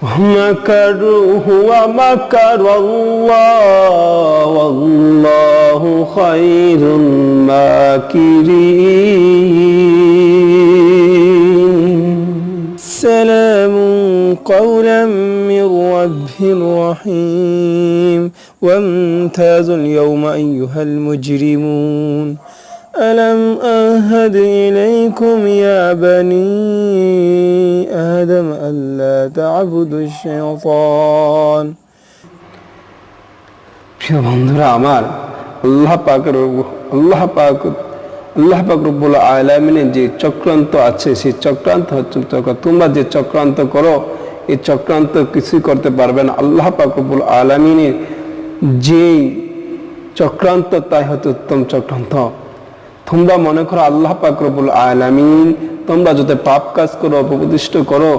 ومكروا ومكر الله والله خير الماكرين سلام قولا من رب رحيم وامتازوا اليوم أيها المجرمون ألم أعهد إليكم يا بني آدم ألا تعبدوا الشيطان প্রিয় বন্ধুরা আমার আল্লাহ পাক রব্বুল আলামিনের যে চক্রান্ত আছে সেই চক্রান্ত হচ্ছে তোমরা যে চক্রান্ত করো এই চক্রান্ত কিছুই করতে পারবে না। আল্লাহ পাক রব্বুল আলামিনের যে চক্রান্ত তাই হচ্ছে উত্তম চক্রান্ত। তোমরা মনে করো আল্লাহ পাক রব্বুল আলামিন তোমরা যত পাপ কাজ করো অপপ্রতিষ্ঠ করো